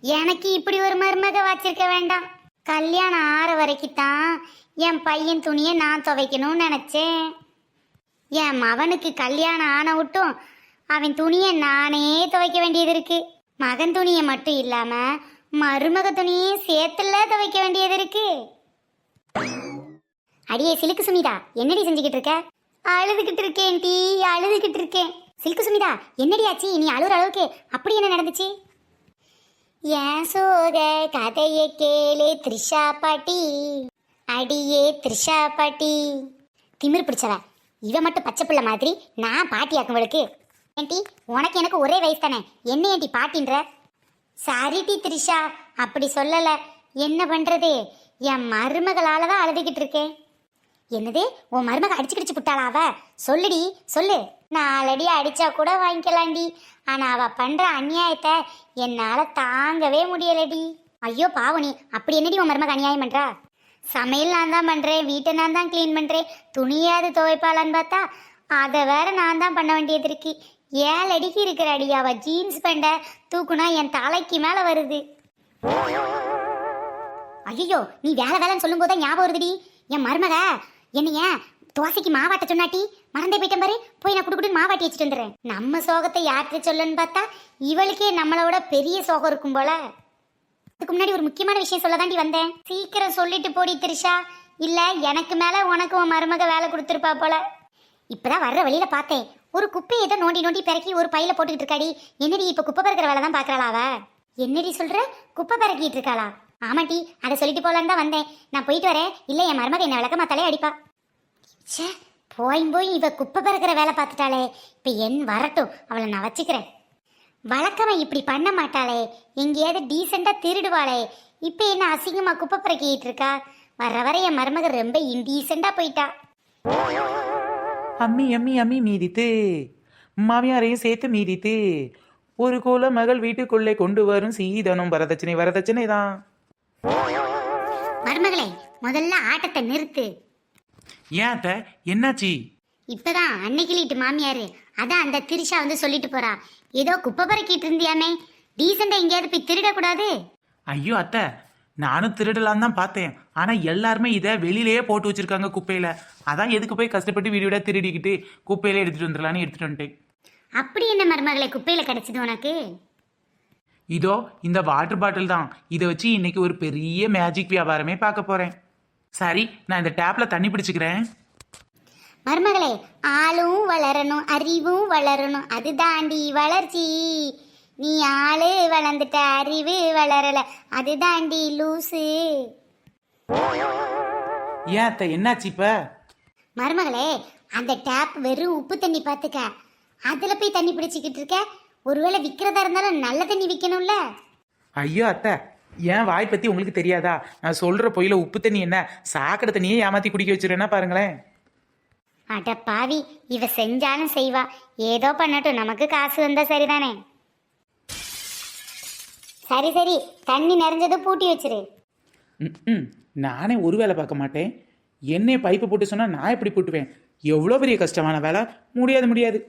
எனக்கு இப்படி ஒரு மருமக வச்சிருக்க வேண்டாம். கல்யாணம் ஆற வரைக்கும் தான் என் பையன் துணியை நான் துவைக்கணும்னு நினைச்சேன். என் மகனுக்கு கல்யாணம் ஆன விட்டும் அவன் துணியை நானே துவைக்க வேண்டியது இருக்கு. மகன் துணியை மட்டும் இல்லாம மருமக துணியும் சேர்த்துல துவைக்க வேண்டியது இருக்கு. அடியே சிலுக்கு சுமிதா, என்னடி செஞ்சுக்கிட்டு இருக்க? அழுதுகிட்டு இருக்கேன் டி, அழுதுகிட்டு இருக்கேன். சிலுக்கு சுமிதா, என்னடி ஆச்சு? நீ அழுற அளவுக்கு அப்படி என்ன நடந்துச்சு? ஏன் சோக கதையை கேளு த்ரிஷா பாட்டி, அடியே த்ரிஷா பாட்டி. திமிர் பிடிச்சவ இவ மட்டும் பச்சை பிள்ளை மாதிரி நான் பாட்டி ஆக்குவளுக்கு. ஏன்டி உனக்கு எனக்கு ஒரே வயசு தானே, என்ன ஏன்டி பாட்டின்ற? சரிடி த்ரிஷா, அப்படி சொல்லல. என்ன பண்றது, என் மருமகளால தான் அழுதுகிட்டு இருக்கேன். என்னது, உன் மருமக அடிச்சு புட்டாளா அவ? சொல்லுடி சொல்லு. நாலடி அடிச்சா கூட வாங்கிக்கலாண்டி, ஆனா அவ பண்ற அநியாயத்தை என்னால தாங்கவே முடியலடி. ஐயோ பாவனி, அப்படி என்னடி உன் மருமக அநியாயம் பண்றா? சமையல் நான் தான் பண்றேன், வீட்டை நான் தான் கிளீன் பண்றேன், துணியாவது துவைப்பாளான்னு பார்த்தா அதை வேற நான் தான் பண்ண வேண்டியது இருக்கு. 7 அடிக்கு இருக்கிற அடி அவ ஜீன்ஸ் பேண்ட தூக்குனா என் தலைக்கு மேல வருது. ஐயோ, நீ வேலை வேலைன்னு சொல்லும் போதுதான் ஞாபகம் வருதுடி. என் மருமக என்னைய தோசைக்கு மாவாட்ட சொன்னாட்டி மறந்தே போயிட்டேன் பாரு. போய் நான் குடுக்குட்டு மாவாட்டி வச்சுட்டு வந்துடுறேன். நம்ம சோகத்தை யார்கிட்ட சொல்லன்னு பார்த்தா இவளுக்கே நம்மளோட பெரிய சோகம் இருக்கும் போல. அதுக்கு முன்னாடி ஒரு முக்கியமான விஷயம் சொல்ல தாண்டி வந்தேன். சீக்கிரம் சொல்லிட்டு போடி த்ரிஷா, இல்ல எனக்கு மேல உனக்கு உன் மருமக வேலை கொடுத்துருப்பா போல. இப்பதான் வர்ற வழியில பார்த்தேன், ஒரு குப்பையை ஏதோ நோண்டி நோண்டி பிறக்கி ஒரு பையில போட்டுக்கிட்டு இருக்காடி. என்னடி இப்ப குப்பை பறக்கிற வேலை தான் பாக்குறாளா அவ? என்னடி சொல்ற, குப்பை பறக்கிட்டு இருக்காளா? ஆமாட்டி, அதை சொல்லிட்டு போலான்னு தான் வந்தேன். நான் போயிட்டு வரேன், இல்ல என் மருமக என்ன விளக்கமா தலையை அடிப்பா. சே, போய் இவ குப்பை பறக்கிற வேலை பார்த்துட்டாளே, இப்ப என் வரட்டும், அவளை நான் வச்சுக்கிறேன். வழக்கமா இப்படி பண்ண மாட்டாளே, எங்கேயாவது டீசெண்டா திருடுவாளே, இப்ப என்ன அசிங்கமா குப்பை பறக்கிட்டு இருக்கா? வர வர என் மருமக ரொம்ப இன்டீசெண்டா போயிட்டா. அம்மி அம்மி அம்மி மீதித்து, மாமியாரையும் சேர்த்து மீதித்து, ஒரு கோல மகள் வீட்டுக்குள்ளே கொண்டு வரும் சீதனும் வரதட்சணை வரதட்சணை தான். மருமகளே, முதல்ல ஆட்டத்தை நிறுத்து. ஏன் அத்தை, என்னாச்சு? இப்பதான் அன்னைக்கு வீட்டு மாமியாரு அதான் அந்த திரிஷா வந்து சொல்லிட்டு போறா, ஏதோ குப்பை பறக்கிட்டு இருந்தியாமே, டீசெண்டா எங்கேயாவது போய் திருடக்கூடாது. ஐயோ அத்தை, நானும் திருடலாம் தான் பார்த்தேன், ஆனா எல்லாருமே இதை வெளியிலேயே போட்டு வச்சிருக்காங்க குப்பையில. அதான் எதுக்கு போய் கஷ்டப்பட்டு வீடு விட திருடிக்கிட்டு குப்பையில எடுத்துட்டு வந்துடலான்னு எடுத்துட்டு வந்துட்டேன். அப்படி என்ன மருமகளை குப்பையில கிடைச்சது உனக்கு? இதோ இந்த வாட்டர் பாட்டில் தான், இதை வச்சு இன்னைக்கு ஒரு பெரிய மேஜிக் வியாபாரமே பார்க்க போறேன். சரி, நான் இந்த டேப்ல தண்ணி பிடிச்சிக்கிறேன். மருமகளே, ஆளும் வளரணும், அறிவும் வளரணும், அது தாண்டி வளர்ச்சி. நீ ஆளு வளர்ந்துட்ட, அறிவு வளரல, அது தாண்டி லூசு. ஏன் அத்தை, என்னாச்சு இப்ப? மருமகளே, அந்த டேப் வெறும் உப்பு தண்ணி பார்த்துக்க, அதுல போய் தண்ணி பிடிச்சிக்கிட்டு இருக்க. ஒருவேளை விற்கிறதா இருந்தாலும் நல்ல தண்ணி விற்கணும்ல. ஐயோ அத்தை, ஏன் வாய் பத்தி உங்களுக்கு தெரியாதா? நான் சொல்ற பொயில உப்பு தண்ணி என்ன சாக்கடை தண்ணியே ஏமாத்தி குடிக்க வச்சிருன்னா பாருங்களேன். அட பாவி, இவ செஞ்சாலும் செய்வா, ஏதோ பண்ணட்டும், நமக்கு காசு வந்தா சரிதானே. சரி சரி, தண்ணி நிறைஞ்சது பூட்டி வச்சிரு. நானே ஒரு வேலை பார்க்க மாட்டேன், என்னை பைப்பு போட்டு சொன்னா நான் எப்படி போட்டுவேன்? எவ்வளோ பெரிய கஷ்டமான வேலை, முடியாது முடியாது.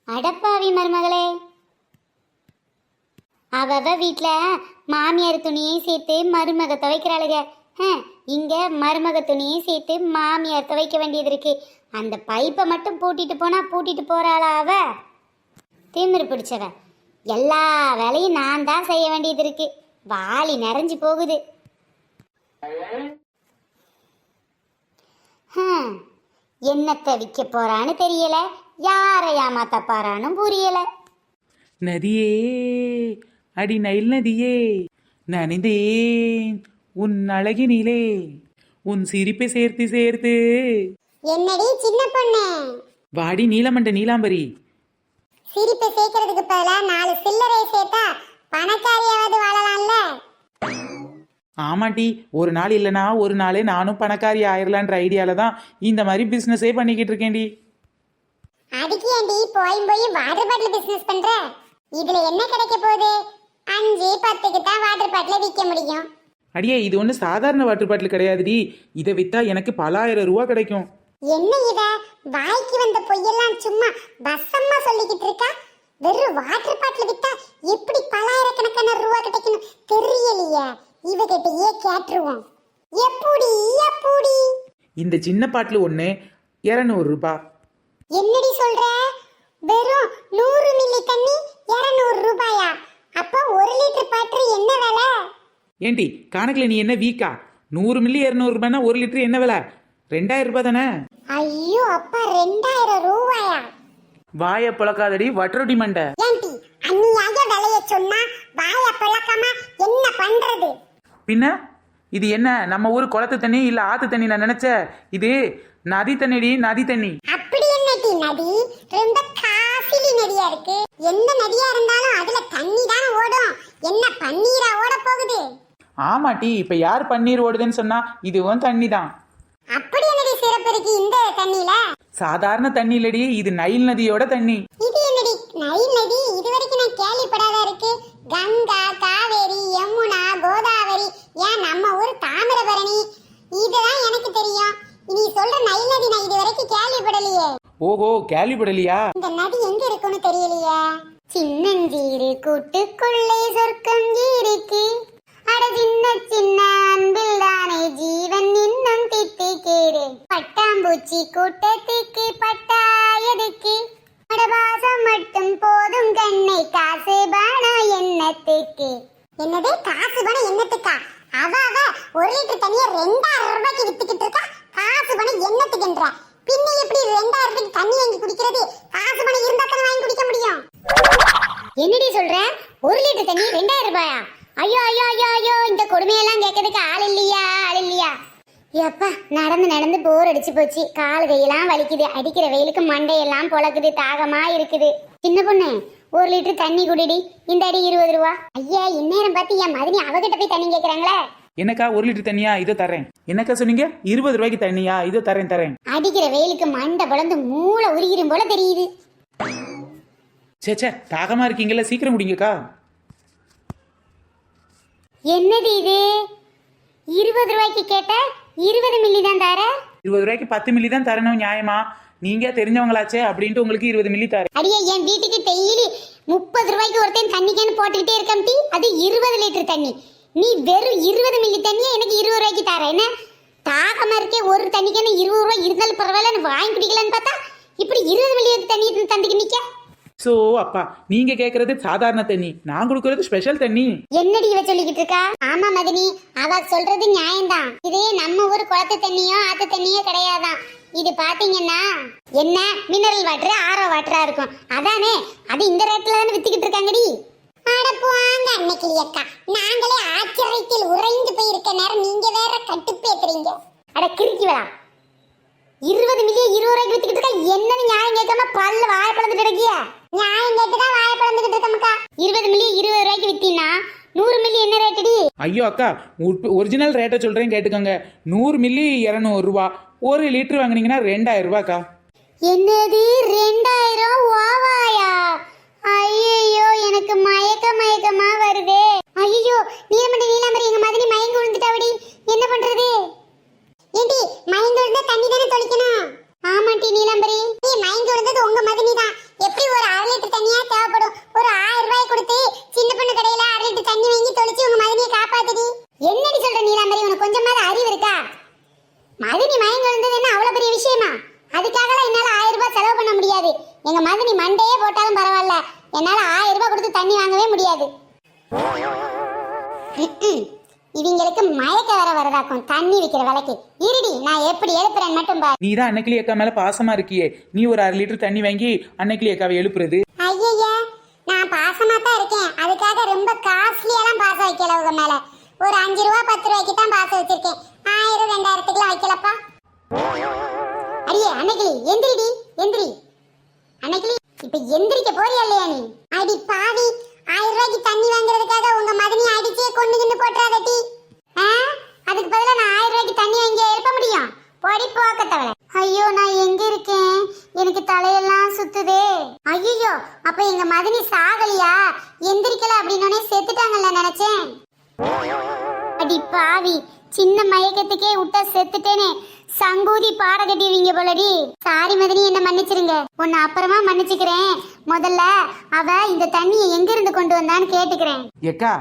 அடப்பாவி மருமகளே, அவ வீட்டுல மாமியார் துணியையும் சேர்த்து மருமக துவைக்கிறாளுக, இங்க மருமக துணியையும் சேர்த்து மாமியார் துவைக்க வேண்டியது இருக்கு. அந்த பைப்பை மட்டும் பூட்டிட்டு போனா பூட்டிட்டு போறாளா அவ? திமிரு பிடிச்சவ, எல்லா வேலையும் நான் தான் செய்ய வேண்டியது இருக்கு. வாளி நிறைஞ்சு போகுது. என்னத்தை விற்க போறான்னு தெரியல, யாரை ஏமாத்த போறான்னு புரியல. நதியே, அடி நைல் நதியே, நனைந்தேன் உன் அழகினிலே, உன் சிரிப்பை சேர்த்து சேர்த்து. என்னடி சின்ன பொண்ணு, வாடி நீலமண்ட நீலாம்பரி. சிரிப்பை சேர்க்கறதுக்கு பதிலா 4 சில்லறை சேர்த்தா பணக்காரியாவது வாழலாம்ல. ஆமாட்டி, ஒரு நாள் இல்லைனா ஒரு நாளே நானும் பணக்காரி ஆயிரலான்ற ஐடியால தான் இந்த மாதிரி பிசினஸே பண்ணிக்கிட்டு இருக்கேன்டி. அதுக்கு ஏண்டி போய் வாட்டர் பாட்டில் பிசினஸ் பண்ற? இதுல என்ன கிடைக்க போகுது? 5-10க்கு தான் வாட்டர் பாட்டில விற்க முடியும். அடியே, இது ஒண்ணு சாதாரண வாட்டர் பாட்டில் கிடையாதுடி, இதை வித்தா எனக்கு பல ஆயிரம் ரூபா கிடைக்கும். என்ன இவ வாய்க்கு வந்த பொய்யெல்லாம் சும்மா பசம்மா சொல்லிக்கிட்டு இருக்கா? வெறும் வாட்டர் பாட்டில் வித்தா எப்படி பலாயிரக்கணக்கான ரூபா கிடைக்கணும் தெரியலையே. இவகிட்டயே கேட்டுருவோம். எப்படி எப்படி இந்த சின்ன பாட்டில் ஒன்று 200 ரூபாய். என்னடி சொல்ற? வெறும் 100 மில்லி தண்ணி 200 ரூபாயா? அப்ப 1 லிட்டர் பாட்டில் என்ன விலை? ஏண்டி கணக்கில் நீ என்ன வீக்கா? 100 மில்லி 200 ரூபாய்னா 1 லிட்டர் என்ன விலை? 2000 ரூபாய் தானே? ஐயோ அப்பா 2000 ரூபாயா? வாய புழக்காதடி வட்டரொட்டி மண்டை. ஏண்டி அண்ணியாக விலைய சொன்னா வாய பழக்கமா என்ன பண்றது? பின்ன இது என்ன நம்ம ஊர் குளத்து தண்ணி இல்ல ஆத்து தண்ணி? நான் நினைச்ச இது நதி தண்ணிடி, நதி தண்ணி. அப்படி என்னடி நதி? ரொம்ப காசிலி நதியா இருக்கு. எந்த நதியா இருந்தாலும் அதுல தண்ணி தானே ஓடும். என்ன பன்னீரா ஓட போகுது? ஆமாட்டி, இப்ப யார் பன்னீர் ஓடுதுன்னு சொன்னா இதுவும் தண்ணி தான். அப்படி என்னடி சிறப்பு இருக்கு இந்த தண்ணியில? சாதாரண தண்ணி இல்லடி, இது நைல் நதியோட தண்ணி. இது என்னடி நைல் நதி? இதுவரைக்கும் நான் கேள்விப்படாத இருக்கு. கங்கா, காவேரி, யமுனா, கோதாவரி, ஏன் நம்ம ஊர் தாமிரபரணி, இதுதான் எனக்கு தெரியும். நீ சொல்ற நைல் நதி நான் இதுவரைக்கும் கேள்விப்படலையே. ஓஹோ, கேள்விப்படலையா? இந்த நதி எங்க இருக்குன்னு தெரியலையே. சின்னஞ்சீரு கூட்டுக்குள்ளே சொர்க்கம் இருக்கு. அட சின்ன சின்ன அன்பில் தானே ஜீவன் இன்னும் திட்டு கேடு. பட்டாம்பூச்சி கூட்டத்துக்கு பட்டாயதுக்கு. அடபாசம் மட்டும் போதும் கண்ணை, காசு பணம் எண்ணத்துக்கு. என்னது காசு பணம் எண்ணத்துக்கா? அவ 1 லிட்டர் தண்ணிய 2000 ரூபாய்க்கு வித்துக்கிட்டு இருக்கா. காசு பணம் எண்ணத்துக்குன்ற பின்ன எப்படி 2000 ரூபாய்க்கு தண்ணி வாங்கி குடிக்கிறது? காசு பணம் இருந்தா தானே வாங்கி குடிக்க முடியும். என்னடி சொல்ற? 1 லிட்டர் தண்ணி 2000 ரூபாயா? ஐயோ ஐயோ ஐயோ ஐயோ, இந்த கொடுமையெல்லாம் கேட்கறதுக்கு ஆள் இல்லையா, ஆள் இல்லையா? எப்பா நடந்து நடந்து போர் அடிச்சு போச்சு. கால் கையெல்லாம் வலிக்குது. அடிக்கிற வெயிலுக்கு மண்டையெல்லாம் பொழக்குது. தாகமா இருக்குது. சின்ன பொண்ணு 1 லிட்டர் தண்ணி குடிடி. இந்த அடி 20 ரூபா. ஐயா இந்நேரம் பார்த்து என் மதினி அவகிட்ட போய் தண்ணி கேட்கறாங்களே. என்னக்கா 1 லிட்டர் தண்ணியா? இதோ தரேன். என்னக்கா சொன்னீங்க? 20 ரூபாய்க்கு தண்ணியா? இதோ தரேன் தரேன். அடிக்கிற வெயிலுக்கு மண்டை பொழந்து மூளை உருகிரும் போல தெரியுது. சே தாகமா இருக்கீங்களா? சீக்கிரம் குடிங்கக்கா. என்னது இது? 20 ரூபாய்க்கு கேட்ட 20 மில்லி தான் தர? 20 ரூபாய்க்கு 10 மில்லி தான் தரணும். நியாயமா? நீங்க தெரிஞ்சவங்களாச்சே அப்படின்ட்டு உங்களுக்கு 20 மில்லி தரேன். அடியே என் வீட்டுக்கு டெய்லி 30 ரூபாய்க்கு ஒருத்தன் தண்ணி கேன் போட்டுக்கிட்டே இருக்கேன் டி. அது 20 லிட்டர் தண்ணி. நீ வெறும் 20 மில்லி தண்ணியை எனக்கு 20 ரூபாய்க்கு தர? என்ன தாகமா இருக்கே? ஒரு தண்ணி கேன் 20 ரூபாய் இருந்தாலும் பரவாயில்ல வாங்கி குடிக்கலான்னு பார்த்தா இப்படி 20 மில்லி தண்ணி தந்துக்கு நிக்க. சோ அப்பா, நீங்க கேக்குறது சாதாரண தண்ணி, நான் கொடுக்கறது ஸ்பெஷல் தண்ணி. என்னடி இவ சொல்லிக்கிட்டு இருக்கா? ஆமா மதினி, அவ சொல்றது நியாயம்தான். இதே நம்ம ஊர் குளத்து தண்ணியோ ஆத்து தண்ணியோ கிடையாதான். இது பாத்தீங்கன்னா என்ன மினரல் வாட்டர், ஆரோ வாட்டரா இருக்கும். அதானே அது இந்த ரேட்ல தானே வித்துக்கிட்டு இருக்காங்கடி. அடப்புவாங்க அன்னைக்கு அக்கா, நாங்களே ஆச்சரியத்தில் உறைந்து போய் இருக்க நேரம் நீங்க வேற கட்டுப்பேத்துறீங்க. அட கிறுக்கி வேடா, 20 மில்லி 20 ரூபாய்க்கு வித்துக்கிட்டு இருக்கா. என்னன்னு நியாயம் கேட்காம பல்ல வாய பழந்துட்டு இருக்கிய? நியாயம் கேட்டுதான் வாய பழந்துகிட்டு இருக்கமக்கா. 20 மில்லி 20 ரூபாய்க்கு வித்தீங்கன்னா 100 மில்லி என்ன ரேட்டடி? ஐயோ அக்கா, ஒரிஜினல் ரேட்டை சொல்றேன் கேட்டுக்கோங்க. 100 மில்லி 200 ரூபாய். 1 லிட்டர் வாங்குனீங்கன்னா 2000 ரூபாய்க்கா. என்னது 2000 ஓவாயா? ஐயோ எனக்கு மயக்கமா வருதே. ஐயோ நீலமணி எங்க மதினி மயங்கி விழுந்துட்டாவடி. என்ன பண்றது? ஏண்டி மயங்கி விழுந்தா தண்ணி தானே தொளிக்கணும்? ஆமாட்டி நீலாம்பரி, நீ மயங்கி விழுந்தது உங்க மதினி தான். எப்படி ஒரு 1/2 லிட்டர் தண்ணியா தேவைப்படும். ஒரு 1000 ரூபாய் கொடுத்து சின்ன பொண்ணு கடையில 1/2 லிட்டர் தண்ணி வாங்கி தொளிச்சு உங்க மதினியை காப்பாத்துடி. என்னடி சொல்ற நீலாம்பரி? உனக்கு கொஞ்சமாவது அறிவு இருக்கா? மதினி மயங்கி விழுந்தது என்ன அவ்வளவு பெரிய விஷயமா? அதுக்காகலாம் என்னால 1000 ரூபாய் செலவு பண்ண முடியாது. எங்க மதினி மண்டையே போட்டாலும் பரவாயில்ல, என்னால 1000 ரூபாய் கொடுத்து தண்ணி வாங்கவே முடியாது. இவங்களுக்கு மயக்க வரதாக்கும் தண்ணி விக்கிற விலைக்கு. இருடி நான் எப்படி எழுப்புறேன் மட்டும் பாரு. நீ தான் அன்னைக்கிளி அக்கா மேல பாசமா இருக்கியே, நீ ஒரு 1/2 லிட்டர் தண்ணி வாங்கி அன்னைக்கிளி அக்காவை எழுப்புறது. ஐயா நான் பாசமா தான் இருக்கேன். அதுக்காக ரொம்ப காஸ்ட்லியெல்லாம் பாசம் வைக்கல உங்க மேல. ஒரு 5 ரூபா 10 ரூபாய்க்கு தான் பாசம் வச்சிருக்கேன். 1000 2000க்குலாம் வைக்கலப்பா. அடியே அன்னைக்கிளி எந்திரிடி, எந்திரி அன்னைக்கிளி. இப்ப எந்திரிக்க போறியா இல்லையா நீ? அடி பாவி, 1000 ரூபாய்க்கு தண்ணி வாங்குறதுக்காக உங்க மதனி அடிச்சே கொண்டு போட்டுறாதட்டி. அதுக்கு பதிலா நான் 1000 ரூபாய்க்கு தண்ணி வாங்கி எழுப்ப முடியும்? பொடி போக்க தவளை. ஐயோ நான் எங்க இருக்கேன்? எனக்கு தலையெல்லாம் சுத்துதே. ஐயோ அப்ப எங்க மதனி சாகலையா? எந்திரிக்கல அப்படின்னு செத்துட்டாங்கல்ல நினைச்சேன். அடி பாவி, சின்ன மயக்கத்துக்கே விட்டா செத்துட்டேனே. சங்கூதி பாட கட்டிடுவீங்க போலடி. சாரி மதனி, என்ன மன்னிச்சிருங்க. உன்னை அப்புறமா மன்னிச்சுக்கிறேன். முதல்ல அவ இந்த தண்ணியை எங்க இருந்து கொண்டு வந்தான்னு கேட்டுக்கிறேன். ஏக்கா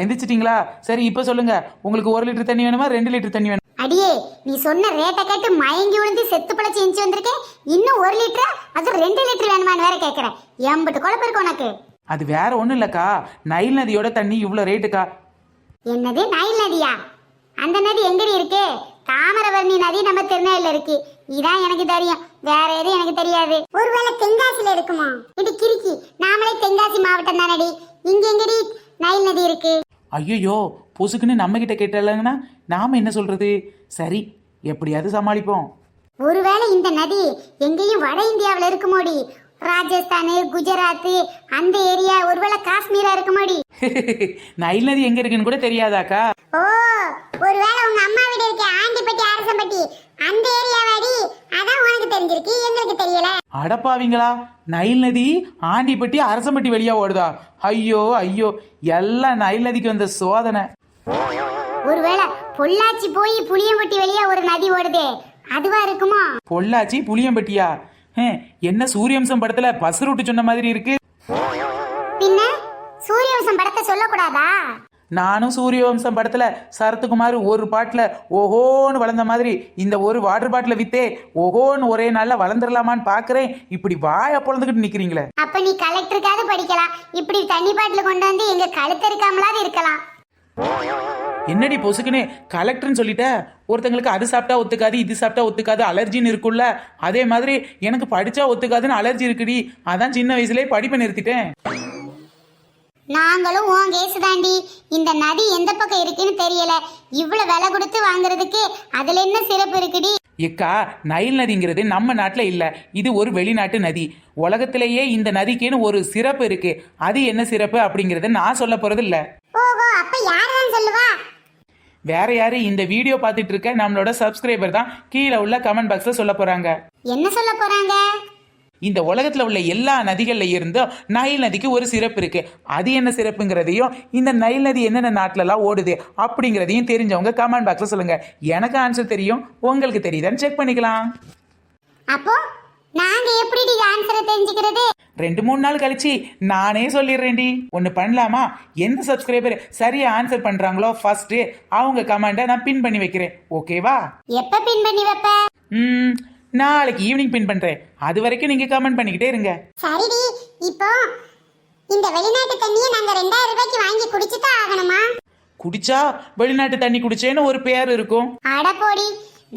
எந்திரிச்சிட்டிங்களா? சரி இப்போ சொல்லுங்க, உங்களுக்கு 1 லிட்டர் தண்ணி வேணுமா 2 லிட்டர் தண்ணி வேணும்? அடியே, நீ சொன்ன ரேட்டை கேட்டு மயங்கி விழுந்து செத்து பிழைச்சி எஞ்சி வந்திருக்கேன். இன்னும் 1 லிட்டர், அது 2 லிட்டர் வேணுமான்னு வேற கேட்கறேன். எம்பிட்டு குழப்பம் இருக்கு உனக்கு. அது வேற ஒன்றும் இல்லைக்கா, நைல் நதியோட தண்ணி இவ்வளோ ரேட்டுக்கா. என்னது நைல் நதியா? அந்த நதி எங்கடி இருக்கு? தாமிரபரணி நதி நம்ம திருநெல்வேலியில இருக்கு. இதான் எனக்கு தெரியும், வேற எதுவும் எனக்கு தெரியாது. ஒருவேளை தென்காசில இருக்குமா? இது கிறுக்கி, நாமளே தென்காசி மாவட்டம் தானடி. இங்க எங்கடி நைல் நதி இருக்கு? ஐயோ, பொசுக்குன்னு நம்ம கிட்ட கேட்டலங்கன்னா நாம என்ன சொல்றது? சரி, எப்படியாவது சமாளிப்போம். ஒருவேளை இந்த நதி எங்கேயும் வட இந்தியாவில் இருக்குமோடி? ராஜஸ்தான், குஜராத் அந்த ஏரியா, ஒருவேளை காஷ்மீரா இருக்குமோடி? நைல் நதி எங்க இருக்குன்னு கூட தெரியாதாக்கா? ஓ, ஒருவேளை உங்க அம்மா வீடு இருக்க ஆண்டிப்பட்டி, அரசம்பட்டி அந்த ஏரியாவாடி? அதான் உனக்கு தெரிஞ்சிருக்கு, எங்களுக்கு தெரியல. அடப்பாவீங்களா, நைல் நதி ஆண்டிப்பட்டி அரசம்பட்டி வழியா ஓடுதா? ஐயோ ஐயோ, எல்லாம் நைல் நதிக்கு வந்த சோதனை. ஒருவேளை பொள்ளாச்சி போய் புளியம்பட்டி வழியா ஒரு நதி ஓடுதே, அதுவா இருக்குமா? பொள்ளாச்சி புளியம்பட்டியா? என்ன சூரியவம்சம் படத்துல பஸ் ரூட்டு சொன்ன மாதிரி இருக்கு. பின்ன சூரியவம்சம் படத்தை சொல்லக்கூடாதா? நானும் சூரியவம்சம் படத்துல சரத்குமார் ஒரு பாட்டுல ஓஹோன்னு வளர்ந்த மாதிரி இந்த ஒரு வாட்டர் பாட்டில வித்தே ஓஹோன்னு ஒரே நாள்ல வளர்ந்துடலாமான்னு பாக்குறேன். இப்படி வாய பொழந்துகிட்டு நிக்கிறீங்களே. அப்ப நீ கலெக்டருக்காவது படிக்கலாம், இப்படி தண்ணி பாட்டில கொண்டு வந்து எங்க கழுத்து இருக்காமலாவது இருக்கலாம். என்னடி பொசுக்குன்னு கலெக்டர்னு சொல்லிட்ட? ஒருத்தங்களுக்கு அது சாப்பிட்டா ஒத்துக்காது, இது சாப்பிட்டா ஒத்துக்காது, அலர்ஜின்னு இருக்குல்ல. அதே மாதிரி எனக்கு படிச்சா ஒத்துக்காதுன்னு அலர்ஜி இருக்குடி. அதான் சின்ன வயசுலயே படிப்பை நிறுத்திட்டேன். நாங்களும் உன் கேசு தாண்டி. இந்த நதி எந்த பக்கம் இருக்குன்னு தெரியல. இவ்வளவு விலை கொடுத்து வாங்குறதுக்கு அதுல என்ன சிறப்பு இருக்குடி? ஏக்கா, நைல் நதிங்கிறது நம்ம நாட்டுல இல்ல, இது ஒரு வெளிநாட்டு நதி. உலகத்திலேயே இந்த நதிக்குன்னு ஒரு சிறப்பு இருக்கு. அது என்ன சிறப்பு அப்படிங்கறத நான் சொல்ல போறது இல்ல. ஓஹோ, அப்ப யாருதான் சொல்லுவா? வேற யாரு? இந்த வீடியோ பார்த்துட்டு இருக்க நம்மளோட சப்ஸ்கிரைபர் தான் கீழே உள்ள கமெண்ட் பாக்ஸ்ல சொல்ல போறாங்க. என்ன சொல்ல போறாங்க? இந்த உலகத்துல உள்ள எல்லா நதிகள்ல இருந்தும் நைல் நதிக்கு ஒரு சிறப்பு இருக்கு. அது என்ன சிறப்புங்கிறதையும், இந்த நைல் நதி என்னென்ன நாட்டுல எல்லாம் ஓடுது அப்படிங்கிறதையும் தெரிஞ்சவங்க கமெண்ட் பாக்ஸ்ல சொல்லுங்க. எனக்கு ஆன்சர் தெரியும், உங்களுக்கு தெரியுதான்னு செக் பண்ணிக்கலாம். அப்போ நாங்க எப்படி ஆன்சரை தெரிஞ்சுக்கிறது? 2-3 நாள் கழிச்சு நானே சொல்லிடுறேன்டி. ஒன்று பண்ணலாமா? எந்த சப்ஸ்கிரைபர் சரியா ஆன்சர் பண்றாங்களோ ஃபர்ஸ்ட் அவங்க கமெண்ட்டை நான் பின் பண்ணி வைக்கிறேன். ஓகேவா? எப்ப பின் பண்ணி வைப்ப? நாளைக்கு ஈவினிங் பின் பண்றேன். அது வரைக்கும் நீங்க கமெண்ட் பண்ணிக்கிட்டே இருங்க. சரிடி. இப்போ இந்த வெளிநாட்டு தண்ணியை நாங்க 2000 ரூபாய்க்கு வாங்கி குடிச்சுதான் ஆகணுமா? குடிச்சா வெளிநாட்டு தண்ணி குடிச்சேன்னு ஒரு பேர் இருக்கும். அட போடி,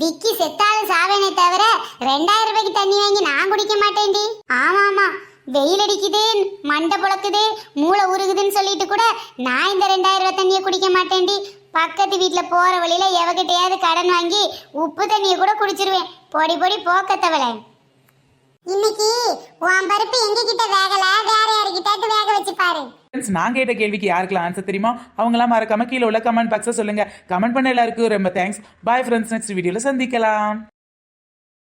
விக்கி செத்தாலும் சாவேனே தவிர 2000 ரூபாய்க்கு தண்ணி வாங்கி நான் குடிக்க மாட்டேன்டி. ஆமா ஆமா, வெயில் அடிக்குது, மண்டை புழக்குது, மூளை உருகுதுன்னு சொல்லிட்டு கூட நான் இந்த 2000 ரூபாய் தண்ணியை குடிக்க மாட்டேன்டி. பக்கத்து வீட்டில் போற வழியில எவகிட்டையாவது கடன் வாங்கி உப்பு தண்ணியை கூட குடிச்சிருவேன். பொடி பொடி போக்கத்தவளை. இன்னைக்கு உன் பருப்பு எங்க கிட்ட வேகல, வேற யாருக்கிட்ட வேக வச்சு பாரு. நான் கேட்ட கேள்விக்கு யாருக்கெல்லாம் ஆன்சர் தெரியுமோ அவங்களாம் மறக்காம கீழே உள்ள கமெண்ட் பாக்ஸை சொல்லுங்க. கமெண்ட் பண்ண எல்லாருக்கும் ரொம்ப தேங்க்ஸ். பாய் ஃப்ரெண்ட்ஸ், நெக்ஸ்ட் வீடியோல சந்திக்கலாம்.